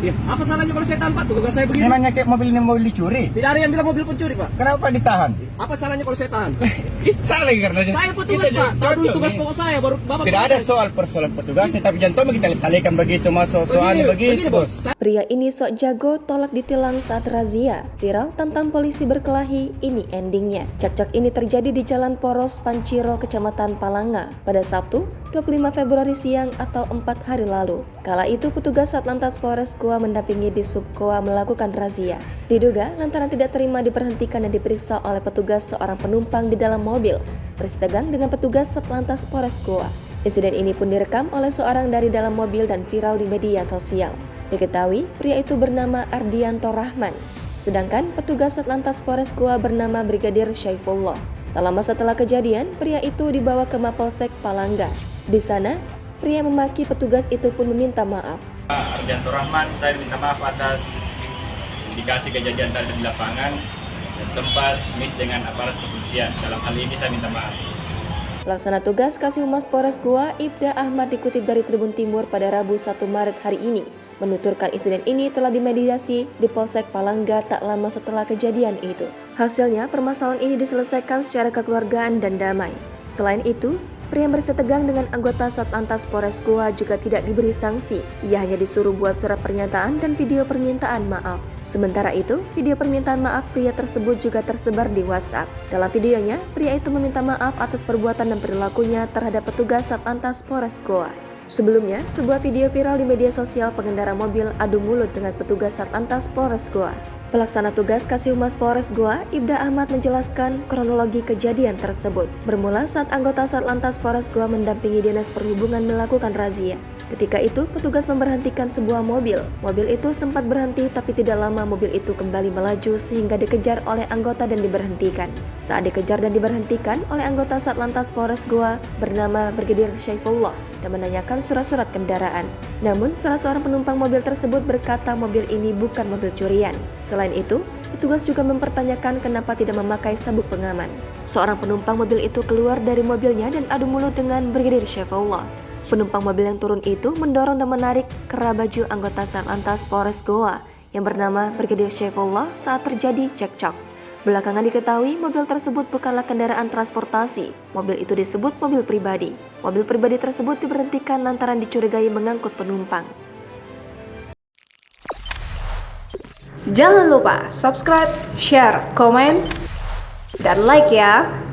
Ya, apa salahnya kalau saya tahan Pak? Tugas saya begini. Memangnya kayak mobil ini mobil dicuri? Tidak ada yang bilang mobil pencuri Pak. Kenapa ditahan? Apa salahnya kalau saya tahan? Salah karena Saya petugas Pak. Tahu dulu tugas pokok saya baru Bapak. tidak ada soal persoalan petugasnya, tapi jangan kita kalikan begitu masuk soalnya begitu bos. Pria ini sok jago tolak ditilang saat razia. Viral tentang polisi berkelahi, ini endingnya. Cekcok ini terjadi di Jalan Poros Panciro, Kecamatan Palanga pada Sabtu 25 Februari siang atau 4 hari lalu. Kala itu petugas Satlantas Polres Goa mendampingi di Subkoa melakukan razia. Diduga lantaran tidak terima diberhentikan dan diperiksa oleh petugas seorang penumpang di dalam mobil bersitegang dengan petugas Satlantas Polres Goa. Insiden ini pun direkam oleh seorang dari dalam mobil dan viral di media sosial. Diketahui pria itu bernama Ardianto Rahman, sedangkan petugas Satlantas Polres Goa bernama Brigadir Syaifullah. Tak lama setelah kejadian, pria itu dibawa ke Mapolsek Palangga. Di sana, pria memaki petugas itu pun meminta maaf. Ardianto Rahman, saya minta maaf atas indikasi kejadian tadi di lapangan dan sempat miss dengan aparat kepolisian. Dalam hal ini saya minta maaf. Pelaksana tugas Kasih-Humas Polres Goa, Ibda Ahmad dikutip dari Tribun Timur pada Rabu 1 Maret hari ini, menuturkan insiden ini telah dimediasi di Polsek Palangga tak lama setelah kejadian itu. Hasilnya, permasalahan ini diselesaikan secara kekeluargaan dan damai. Selain itu, pria yang bersitegang dengan anggota Satlantas Polres Goa juga tidak diberi sanksi. Ia hanya disuruh buat surat pernyataan dan video permintaan maaf. Sementara itu, video permintaan maaf pria tersebut juga tersebar di WhatsApp. Dalam videonya, pria itu meminta maaf atas perbuatan dan perilakunya terhadap petugas Satlantas Polres Goa. Sebelumnya, sebuah video viral di media sosial pengendara mobil adu mulut dengan petugas Satlantas Polres Goa. Pelaksana tugas Kasih-Humas Polres Goa, Ibda Ahmad menjelaskan kronologi kejadian tersebut. Bermula saat anggota Satlantas Polres Goa mendampingi Dinas Perhubungan melakukan razia. Ketika itu, petugas memberhentikan sebuah mobil. Mobil itu sempat berhenti, tapi tidak lama mobil itu kembali melaju sehingga dikejar oleh anggota dan diberhentikan. Saat dikejar dan diberhentikan oleh anggota Satlantas Polres Goa bernama Brigadir Syaifullah dan menanyakan surat-surat kendaraan. Namun, salah seorang penumpang mobil tersebut berkata mobil ini bukan mobil curian. Selain itu, petugas juga mempertanyakan kenapa tidak memakai sabuk pengaman. Seorang penumpang mobil itu keluar dari mobilnya dan adu mulut dengan Brigadir Syaifullah. Penumpang mobil yang turun itu mendorong dan menarik kera baju anggota Satlantas Polres Goa yang bernama Brigadir Syaifullah saat terjadi cekcok. Belakangan diketahui mobil tersebut bukanlah kendaraan transportasi. Mobil itu disebut mobil pribadi. Mobil pribadi tersebut diberhentikan lantaran dicurigai mengangkut penumpang. Jangan lupa subscribe, share, komen, dan like ya.